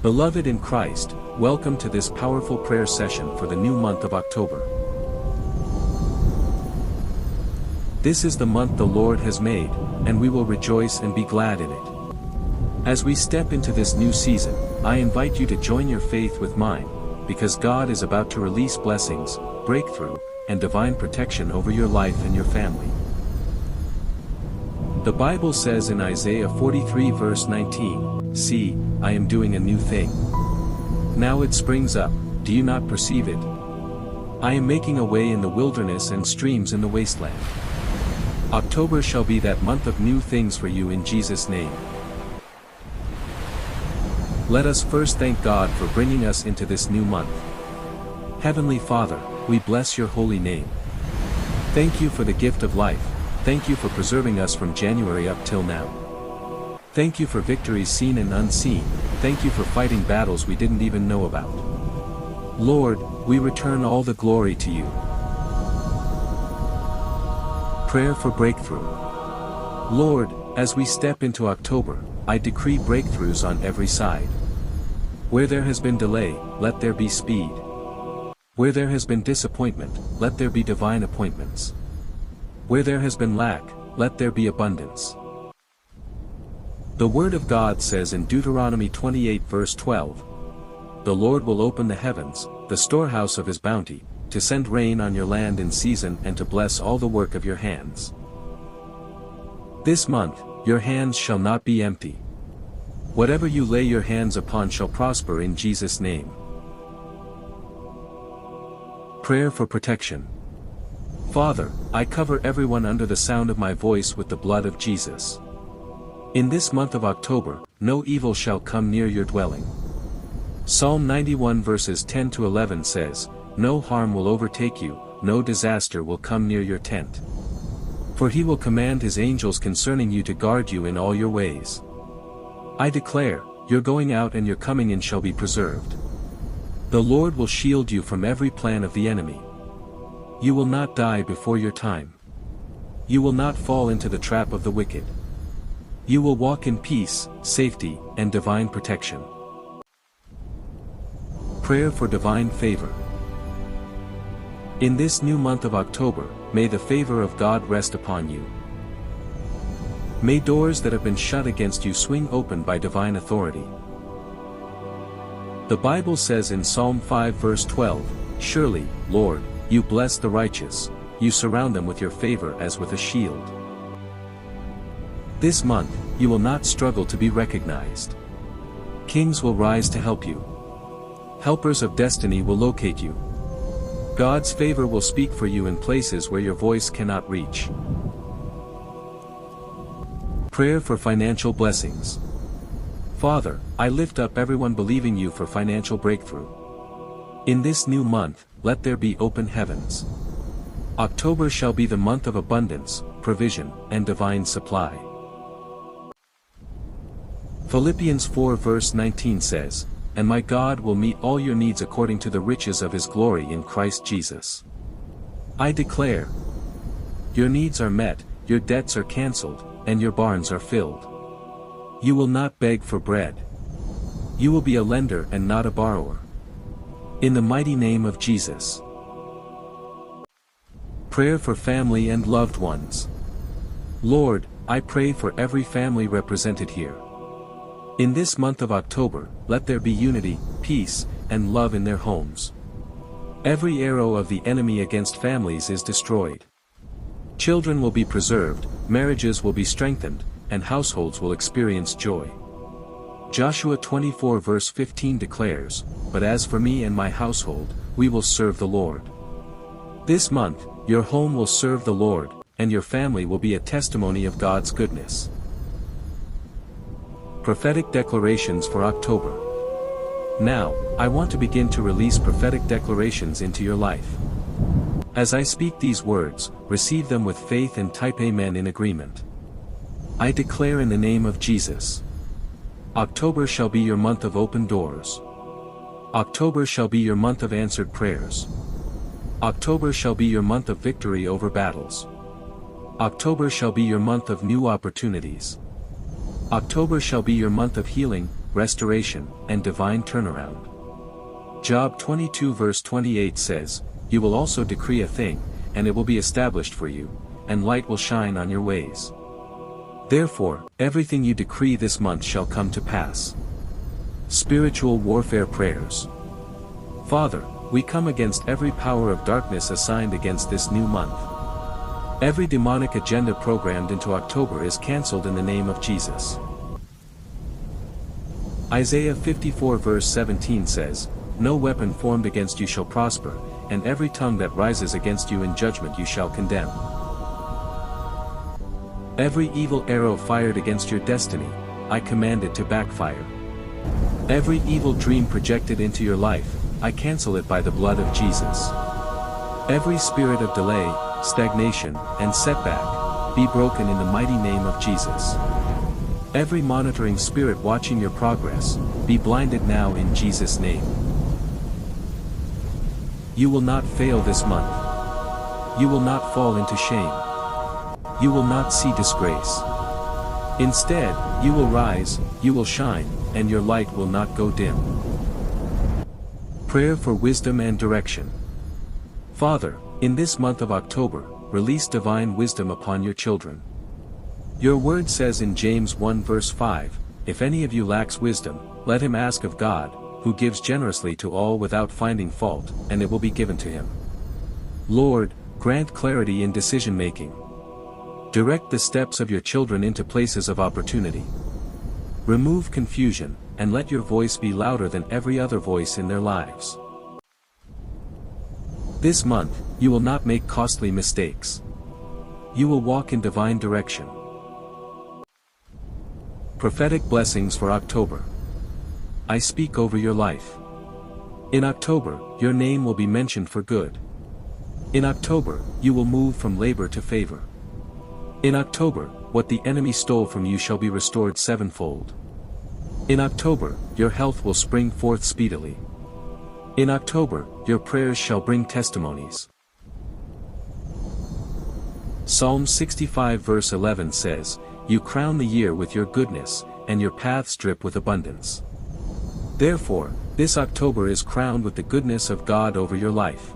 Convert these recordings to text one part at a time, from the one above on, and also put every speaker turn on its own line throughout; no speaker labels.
Beloved in Christ, welcome to this powerful prayer session for the new month of October. This is the month the Lord has made, and we will rejoice and be glad in it. As we step into this new season, I invite you to join your faith with mine, because God is about to release blessings, breakthrough, and divine protection over your life and your family. The Bible says in Isaiah 43 verse 19, "See, I am doing a new thing. Now it springs up, do you not perceive it? I am making a way in the wilderness and streams in the wasteland." October shall be that month of new things for you in Jesus' name. Let us first thank God for bringing us into this new month. Heavenly Father, we bless your holy name. Thank you for the gift of life. Thank you for preserving us from January up till now. Thank you for victories seen and unseen. Thank you for fighting battles we didn't even know about. Lord, we return all the glory to you. Prayer for breakthrough. Lord, as we step into October, I decree breakthroughs on every side. Where there has been delay, let there be speed. Where there has been disappointment, let there be divine appointments. Where there has been lack, let there be abundance. The Word of God says in Deuteronomy 28 verse 12, "The Lord will open the heavens, the storehouse of his bounty, to send rain on your land in season and to bless all the work of your hands." This month, your hands shall not be empty. Whatever you lay your hands upon shall prosper in Jesus' name. Prayer for protection. Father, I cover everyone under the sound of my voice with the blood of Jesus. In this month of October, no evil shall come near your dwelling. Psalm 91 verses 10 to 11 says, "No harm will overtake you, no disaster will come near your tent. For he will command his angels concerning you to guard you in all your ways. I declare, your going out and your coming in shall be preserved. The Lord will shield you from every plan of the enemy. You will not die before your time. You will not fall into the trap of the wicked. You will walk in peace, safety, and divine protection." Prayer for divine favor. In this new month of October, may the favor of God rest upon you. May doors that have been shut against you swing open by divine authority. The Bible says in Psalm 5 verse 12, "Surely, Lord, you bless the righteous, you surround them with your favor as with a shield." This month, you will not struggle to be recognized. Kings will rise to help you. Helpers of destiny will locate you. God's favor will speak for you in places where your voice cannot reach. Prayer for financial blessings. Father, I lift up everyone believing you for financial breakthrough. In this new month, let there be open heavens. October shall be the month of abundance, provision, and divine supply. Philippians 4 verse 19 says, "And my God will meet all your needs according to the riches of his glory in Christ Jesus." I declare, your needs are met, your debts are cancelled, and your barns are filled. You will not beg for bread. You will be a lender and not a borrower. In the mighty name of Jesus. Prayer for family and loved ones. Lord, I pray for every family represented here. In this month of October, let there be unity, peace, and love in their homes. Every arrow of the enemy against families is destroyed. Children will be preserved, marriages will be strengthened, and households will experience joy. Joshua 24 verse 15 declares, "But as for me and my household, we will serve the Lord." This month, your home will serve the Lord, and your family will be a testimony of God's goodness. Prophetic declarations for October. Now, I want to begin to release prophetic declarations into your life. As I speak these words, receive them with faith and type Amen in agreement. I declare in the name of Jesus. October shall be your month of open doors. October shall be your month of answered prayers. October shall be your month of victory over battles. October shall be your month of new opportunities. October shall be your month of healing, restoration, and divine turnaround. Job 22 verse 28 says, "You will also decree a thing, and it will be established for you, and light will shine on your ways." Therefore, everything you decree this month shall come to pass. Spiritual warfare prayers. Father, we come against every power of darkness assigned against this new month. Every demonic agenda programmed into October is cancelled in the name of Jesus. Isaiah 54 verse 17 says, "No weapon formed against you shall prosper, and every tongue that rises against you in judgment you shall condemn." Every evil arrow fired against your destiny, I command it to backfire. Every evil dream projected into your life, I cancel it by the blood of Jesus. Every spirit of delay, stagnation, and setback, be broken in the mighty name of Jesus. Every monitoring spirit watching your progress, be blinded now in Jesus' name. You will not fail this month. You will not fall into shame. You will not see disgrace. Instead, you will rise, you will shine, and your light will not go dim. Prayer for wisdom and direction. Father, in this month of October, release divine wisdom upon your children. Your word says in James 1 verse 5, "If any of you lacks wisdom, let him ask of God, who gives generously to all without finding fault, and it will be given to him." Lord, grant clarity in decision-making. Direct the steps of your children into places of opportunity. Remove confusion, and let your voice be louder than every other voice in their lives. This month, you will not make costly mistakes. You will walk in divine direction. Prophetic blessings for October. I speak over your life. In October, your name will be mentioned for good. In October, you will move from labor to favor. In October, what the enemy stole from you shall be restored sevenfold. In October, your health will spring forth speedily. In October, your prayers shall bring testimonies. Psalm 65 verse 11 says, "You crown the year with your goodness, and your paths drip with abundance." Therefore, this October is crowned with the goodness of God over your life.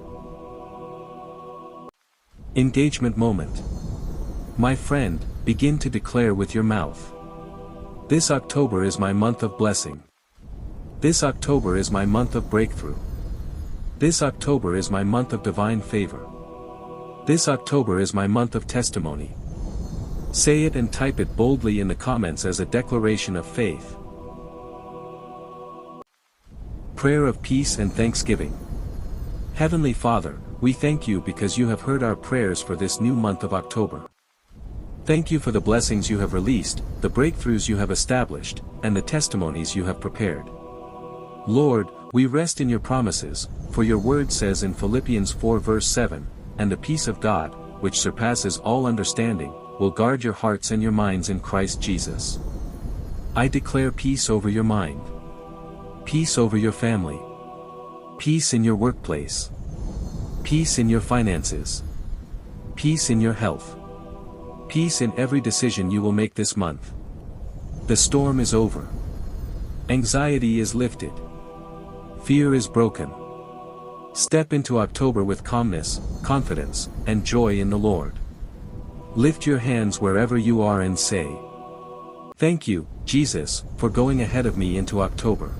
Engagement moment. My friend, begin to declare with your mouth. This October is my month of blessing. This October is my month of breakthrough. This October is my month of divine favor. This October is my month of testimony. Say it and type it boldly in the comments as a declaration of faith. Prayer of peace and thanksgiving. Heavenly Father, we thank you because you have heard our prayers for this new month of October. Thank you for the blessings you have released, the breakthroughs you have established, and the testimonies you have prepared. Lord, we rest in your promises, for your word says in Philippians 4 verse 7, "And the peace of God, which surpasses all understanding, will guard your hearts and your minds in Christ Jesus." I declare peace over your mind. Peace over your family. Peace in your workplace. Peace in your finances. Peace in your health. Peace in every decision you will make this month. The storm is over. Anxiety is lifted. Fear is broken. Step into October with calmness, confidence, and joy in the Lord. Lift your hands wherever you are and say, "Thank you, Jesus, for going ahead of me into October.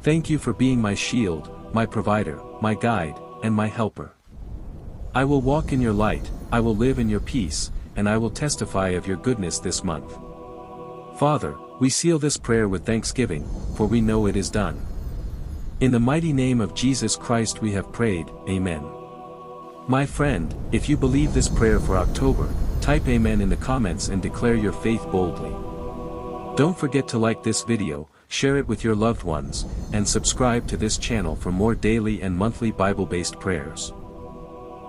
Thank you for being my shield, my provider, my guide, and my helper. I will walk in your light, I will live in your peace, and I will testify of your goodness this month." Father, we seal this prayer with thanksgiving, for we know it is done. In the mighty name of Jesus Christ we have prayed, Amen. My friend, if you believe this prayer for October, type Amen in the comments and declare your faith boldly. Don't forget to like this video, share it with your loved ones, and subscribe to this channel for more daily and monthly Bible-based prayers.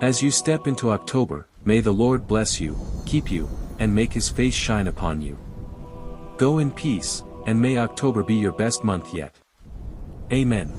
As you step into October, may the Lord bless you, keep you, and make his face shine upon you. Go in peace, and may October be your best month yet. Amen.